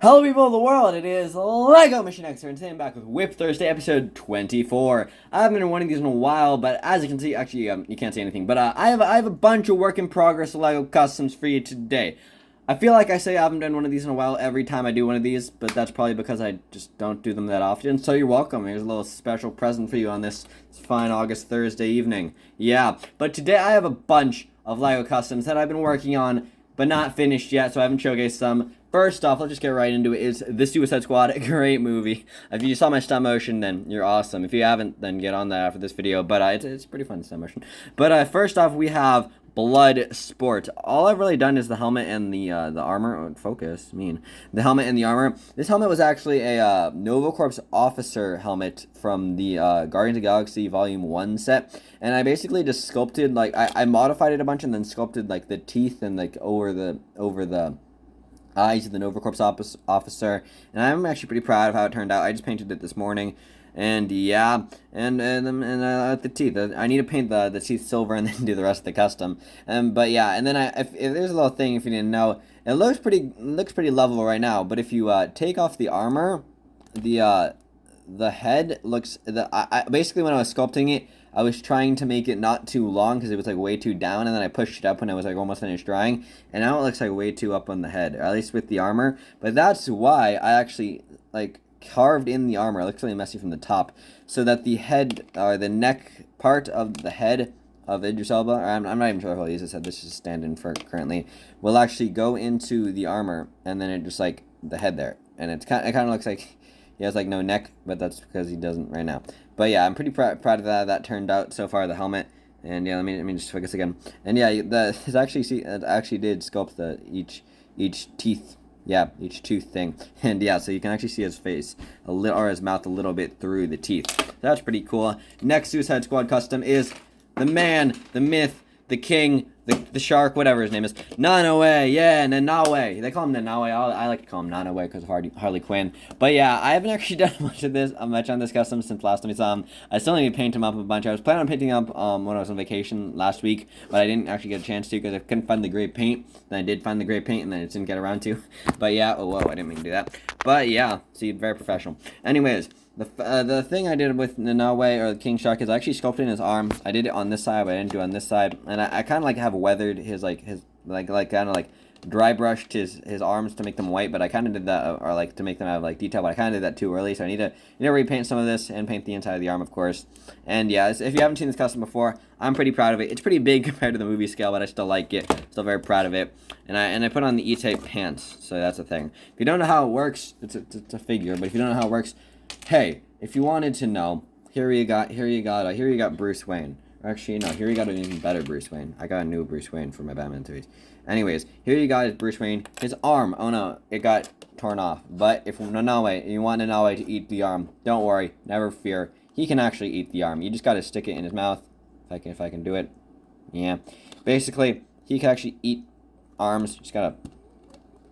Hello people of the world, it is LEGO Mission X here, and today I'm back with WIP Thursday episode 24. I haven't been one of these in a while, but as you can see, actually, you can't see anything, but I have a bunch of work in progress LEGO customs for you today. I feel like I say I haven't done one of these in a while every time I do one of these, but that's probably because I just don't do them that often, so you're welcome. Here's a little special present for you on this fine August Thursday evening. Yeah, but today I have a bunch of LEGO customs that I've been working on, but not finished yet, so I haven't showcased some. First off, let's just get right into it, is The Suicide Squad. A great movie. If you saw my stop motion, then you're awesome. If you haven't, then get on that after this video, but it's pretty fun stop motion. But first off, we have Bloodsport. All I've really done is the helmet and the armor. Oh, focus, the helmet and the armor. This helmet was actually a Nova Corps officer helmet from the Guardians of the Galaxy Volume 1 set, and I basically just sculpted, like, I modified it a bunch and then sculpted, like, the teeth and, like, over the eyes of the Nova Corps officer, and I'm actually pretty proud of how it turned out. I just painted it this morning, and yeah, and the teeth. I need to paint the teeth silver and then do the rest of the custom. But yeah, and then if there's a little thing, if you didn't know, it looks pretty level right now. But if you take off the armor, the head looks basically when I was sculpting it, I was trying to make it not too long because it was like way too down, and then I pushed it up when I was like almost finished drying, and now it looks like way too up on the head, or at least with the armor. But that's why I actually like carved in the armor. It looks really messy from the top, so that the head or the neck part of the head of Idris Elba, or I'm not even sure how I'll use this head. This is stand-in for currently. Will actually go into the armor, and then it just like the head there, and it kind of looks like he has like no neck, but that's because he doesn't right now. But yeah, I'm pretty proud of that turned out so far, the helmet. And yeah, let me just focus again. And yeah, it actually did sculpt the each teeth. Yeah, each tooth thing. And yeah, so you can actually see his face a little, or his mouth a little bit through the teeth. So that's pretty cool. Next Suicide Squad custom is the man, the myth, the king, the shark, whatever his name is, Nanaue. Yeah, Nanaue. They call him Nanaue. I like to call him Nanaue because of Harley Quinn. But yeah, I haven't actually done much on this custom since last time we saw him. I still need to paint him up a bunch. I was planning on painting him up when I was on vacation last week, but I didn't actually get a chance to because I couldn't find the gray paint. Then I did find the gray paint, and then I just didn't get around to. But yeah, oh whoa, I didn't mean to do that. But yeah, see, very professional. Anyways, the thing I did with Nanaue, or the King Shark, is I actually sculpted his arm. I did it on this side, but I didn't do it on this side. And I kind of like have weathered his kind of like dry brushed his arms to make them white, but I kind of did that, or like to make them have like detail, but I kind of did that too early, so I need to repaint some of this and paint the inside of the arm, of course. And yeah, if you haven't seen this custom before, I'm pretty proud of it. It's pretty big compared to the movie scale, but I still like it. Still very proud of it. And I put on the E-type pants, so that's a thing. If you don't know how it works, it's a figure, but if you don't know how it works, hey, if you wanted to know, here you got Bruce Wayne. Actually, no, here you got an even better Bruce Wayne. I got a new Bruce Wayne for my Batman series. Anyways, here you got Bruce Wayne. His arm, oh no, it got torn off. But if Nanaue, you want Nanaue to eat the arm, don't worry, never fear. He can actually eat the arm. You just gotta stick it in his mouth. If I can do it. Yeah. Basically, he can actually eat arms. Just gotta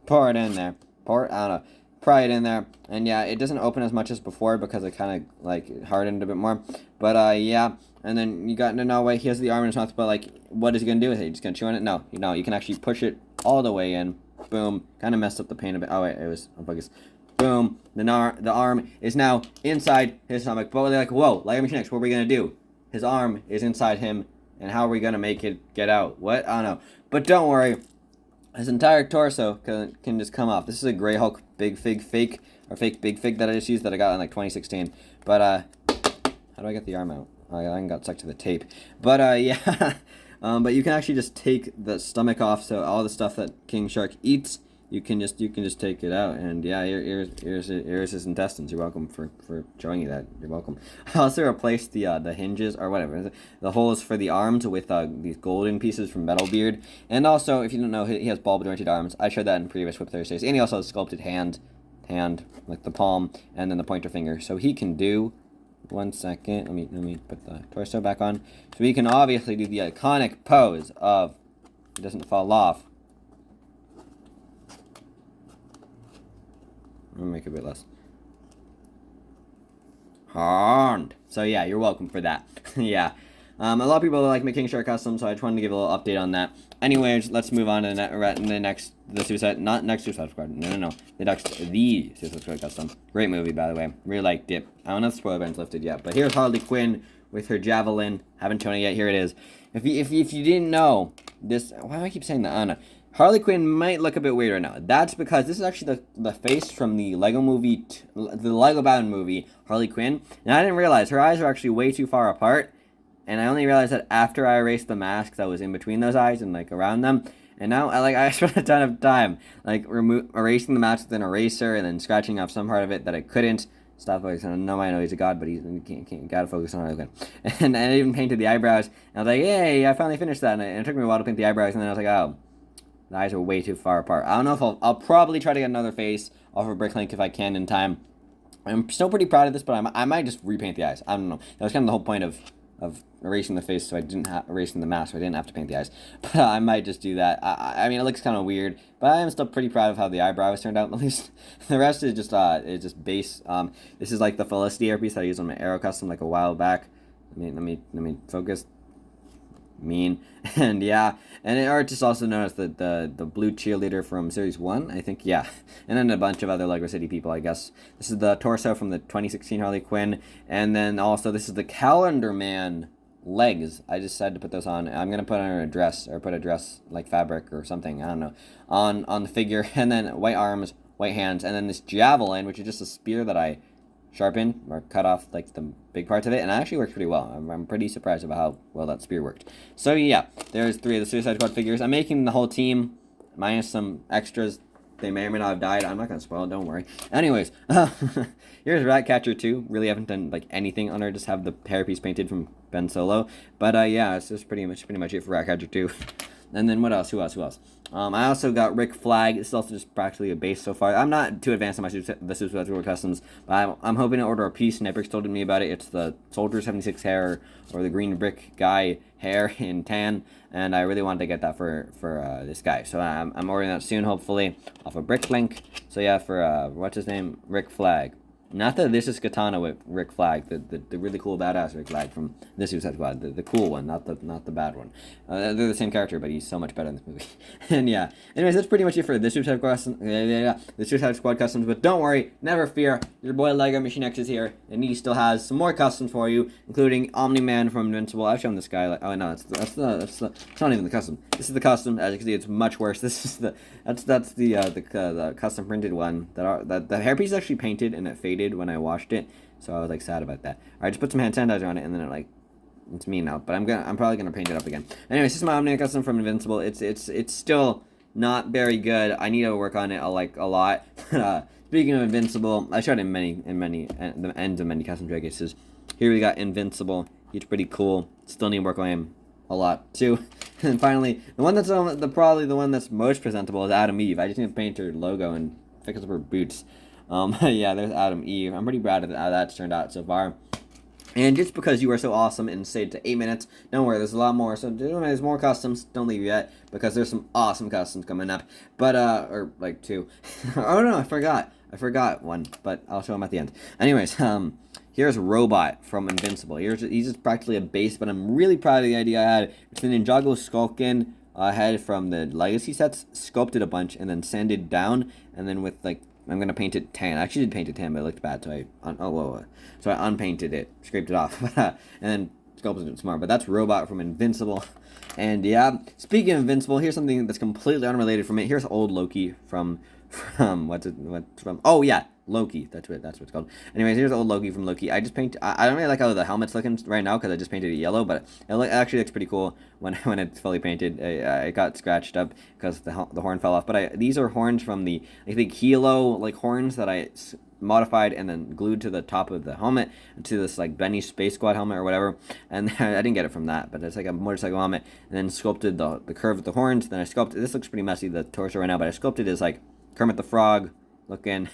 pour it in there. I don't know. Pry it in there, and yeah, it doesn't open as much as before because it kind of like hardened a bit more. But yeah, and then you got Nanaue. He has the arm in his mouth, but like, what is he gonna do with it? He's just gonna chew on it? No, you can actually push it all the way in. Boom. Kind of messed up the paint a bit. Oh wait, it was unfocused. Boom. The arm is now inside his stomach. But they're like, whoa, LEGO Mission X, what are we gonna do? His arm is inside him, and how are we gonna make it get out? What? I don't know. But don't worry. His entire torso can just come off. This is a Grey Hulk Big Fig fake, or fake Big Fig that I just used that I got in like 2016. But how do I get the arm out? Oh, I got stuck to the tape. But yeah, but you can actually just take the stomach off. So all the stuff that King Shark eats, you can just take it out. And yeah, here's his intestines. You're welcome for showing you that. You're welcome. I also replaced the hinges, or whatever, the holes for the arms with these golden pieces from Metalbeard. And also, if you don't know, he has bulb jointed arms. I showed that in previous WIP Thursdays. And he also has sculpted hand, like the palm, and then the pointer finger. So he can do. 1 second. Let me put the torso back on. So he can obviously do the iconic pose of it doesn't fall off. I'm gonna make it a bit less. Hand. So yeah, you're welcome for that. Yeah. A lot of people like making short customs, so I just wanted to give a little update on that. Anyways, let's move on to the Suicide, not next Suicide Squad. No. The Suicide Squad custom. Great movie, by the way. Really liked it. I don't know if the spoiler button's lifted yet, but here's Harley Quinn with her javelin. Haven't shown it yet. Here it is. If you didn't know this, why do I keep saying that? I don't know. Harley Quinn might look a bit weird right now. That's because this is actually the face from the Lego movie, the Lego Batman movie, Harley Quinn. And I didn't realize her eyes are actually way too far apart. And I only realized that after I erased the mask that was in between those eyes and like around them. And now I spent a ton of time like erasing the mask with an eraser and then scratching off some part of it that I couldn't. Stop focusing on. No, I know he's a god, but he can't gotta focus on it. And I even painted the eyebrows. And I was like, yay, I finally finished that. And it took me a while to paint the eyebrows. And then I was like, oh, the eyes are way too far apart. I don't know if I'll probably try to get another face off of Bricklink if I can in time. I'm still pretty proud of this, but I might just repaint the eyes. I don't know. That was kind of the whole point of erasing the face, so I didn't erasing the mask, so I didn't have to paint the eyes. But I might just do that. I mean, it looks kind of weird, but I am still pretty proud of how the eyebrows turned out. At least the rest is just base. This is like the Felicity hairpiece that I used on my Arrow custom like a while back. Let me focus. Mean. And yeah, and the artist also noticed that the blue cheerleader from series 1, I think, yeah, and then a bunch of other Lego City people, I guess. This is the torso from the 2016 Harley Quinn, and then also this is the Calendar Man legs. I just decided to put those on. I'm gonna put on a dress, or put a dress like fabric or something, I don't know, on the figure. And then white arms, white hands, and then this javelin, which is just a spear that I sharpened or cut off like the big parts of it, and it actually works pretty well. I'm pretty surprised about how well that spear worked. So yeah, there's 3 of the Suicide Squad figures. I'm making the whole team minus some extras. They may or may not have died. I'm not gonna spoil it, don't worry. Anyways, here's Ratcatcher 2. Really haven't done like anything on her, just have the hairpiece painted from Ben Solo. But yeah, it's just pretty much it for Ratcatcher 2. And then what else? Who else? I also got Rick Flag. This is also just practically a base so far. I'm not too advanced on the Suicide Squad customs, but I'm hoping to order a piece. Netbrick's told me about it. It's the Soldier 76 hair, or the Green Brick guy hair in tan, and I really wanted to get that for this guy. So I'm ordering that soon, hopefully, off of Bricklink. So yeah, for what's his name, Rick Flag. Not the This Is Katana with Rick Flag, the really cool badass Rick Flag from this Suicide Squad, the cool one, not the bad one. They're the same character, but he's so much better in this movie. And yeah, anyways, that's pretty much it for this Suicide Squad the Suicide Squad customs. But don't worry, never fear, your boy Lego Machine X is here, and he still has some more customs for you, including Omni-Man from Invincible. I've shown this guy. Like, oh no, that's it's not even the custom. This is the custom. As you can see, it's much worse. This is the custom printed one that the hairpiece is actually painted and it faded when I washed it, so I was like sad about that. Alright, just put some hand sanitizer on it, and then it's me now, but I'm probably gonna paint it up again. Anyways, this is my Omni custom from Invincible. It's still not very good. I need to work on it a lot. Speaking of Invincible, I showed it in the ends of many custom showcases. Here we got Invincible. He's pretty cool. Still need to work on him a lot too. And finally, the one that's probably the one that's most presentable is Adam Eve. I just need to paint her logo and fix up her boots. Yeah, there's Adam Eve. I'm pretty proud of how that's turned out so far. And just because you are so awesome and stayed to 8 minutes, don't worry, there's a lot more. So there's more customs. Don't leave yet, because there's some awesome customs coming up. But or like 2. Oh no, I forgot one, but I'll show them at the end. Anyways, here's Robot from Invincible. He's just practically a base, but I'm really proud of the idea I had. It's an Ninjago Skulkin head from the Legacy sets, sculpted a bunch and then sanded down, and then with like, I'm gonna paint it tan. I actually did paint it tan, but it looked bad, so I unpainted it, scraped it off, and then sculpted it some more. But that's Robot from Invincible. And yeah, speaking of Invincible, here's something that's completely unrelated from it. Here's old Loki from oh yeah, Loki. That's what it's called. Anyways, here's old Loki from Loki. I don't really like how the helmet's looking right now because I just painted it yellow, but it actually looks pretty cool when it's fully painted. It got scratched up because the horn fell off. But these are horns from the, I think, Hilo like horns that I modified and then glued to the top of the helmet, to this like Benny Space Squad helmet or whatever. And I didn't get it from that, but it's like a motorcycle helmet. And then sculpted the curve of the horns. Then I sculpted, this looks pretty messy, the torso right now, but I sculpted it as like Kermit the Frog looking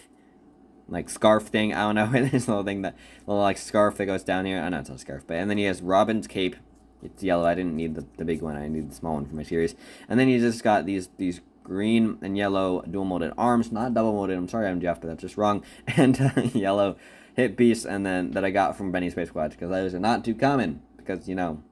like scarf thing. I don't know. This little thing, that little like scarf that goes down here. I know it's not a scarf, but and then he has Robin's cape. It's yellow. I didn't need the big one. I need the small one for my series. And then he just got these green and yellow dual molded arms, not double molded. I'm sorry, I'm Jeff, but that's just wrong. And yellow hip piece, and then that I got from Benny Space Squad, because those are not too common. Because, you know,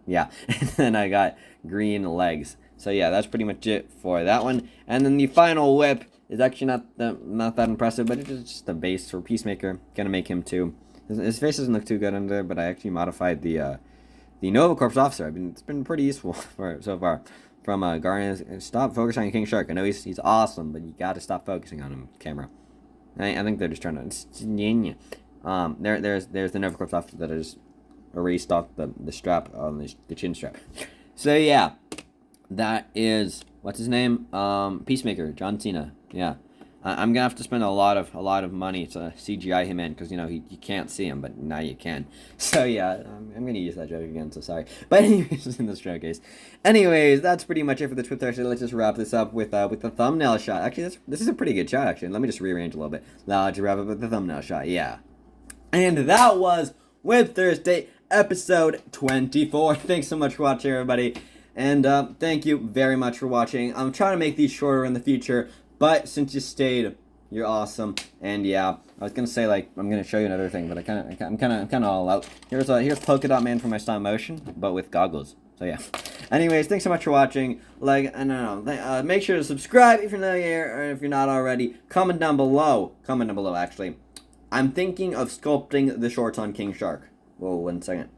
Yeah, and then I got green legs. So yeah, that's pretty much it for that one. And then the final whip is actually not that impressive, but it's just the base for Peacemaker. Gonna make him too. His face doesn't look too good under there, but I actually modified the Nova Corps officer. It's been pretty useful for so far. From Guardians, stop focusing on King Shark. I know he's awesome, but you gotta stop focusing on him, camera. I think they're just trying to. There's the Nova Corps officer that I just erased off the strap on the chin strap. So yeah, that is what's his name? Peacemaker, John Cena. Yeah. I'm gonna have to spend a lot of money to CGI him in because you can't see him, but now you can. So yeah, I'm gonna use that joke again. So sorry, but anyways, in this showcase. Anyways, that's pretty much it for the Twip Thursday. Let's just wrap this up with the thumbnail shot. Actually, this is a pretty good shot. Actually, let me just rearrange a little bit. Now let's wrap up with the thumbnail shot. Yeah, and that was WIP Thursday episode 24. Thanks so much for watching, everybody, and thank you very much for watching. I'm trying to make these shorter in the future. But since you stayed, you're awesome. And yeah, I was gonna say I'm gonna show you another thing, but I'm kind of all out. Here's Polka Dot Man for my stop motion, but with goggles. So yeah. Anyways, thanks so much for watching. Make sure to subscribe if you're not here, or if you're not already. Comment down below. Comment down below. Actually, I'm thinking of sculpting the shorts on King Shark. Whoa, 1 second.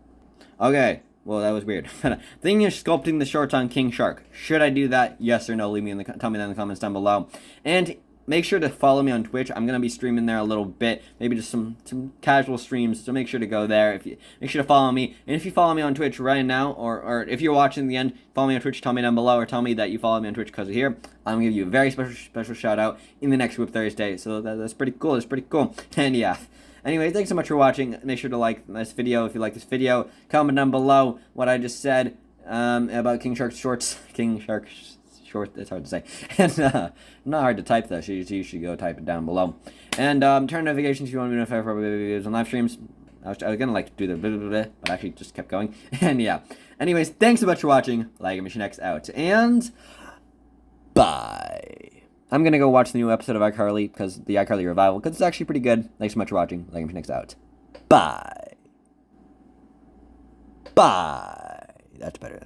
Okay. Well, that was weird. Thinking of sculpting the shorts on King Shark. Should I do that? Yes or no? Tell me that in the comments down below. And make sure to follow me on Twitch. I'm gonna be streaming there a little bit, maybe just some casual streams. So make sure to go there. Make sure to follow me. And if you follow me on Twitch right now, or if you're watching the end, follow me on Twitch. Tell me down below, or tell me that you follow me on Twitch because of here. I'm gonna give you a very special shout out in the next WIP Thursday. So that's pretty cool. That's pretty cool. And yeah. Anyway, thanks so much for watching. Make sure to like this video if you like this video. Comment down below what I just said about King Shark's shorts. King Shark's short. It's hard to say. And not hard to type though. So you should go type it down below. And turn notifications if you want to be notified for videos and live streams. I was gonna do the blah, blah, blah, but I actually just kept going. And yeah. Anyways, thanks so much for watching. Like Mission X out and bye. I'm gonna go watch the new episode of iCarly, because the iCarly revival, because it's actually pretty good. Thanks so much for watching. Like Mission X out. Bye. Bye. That's better.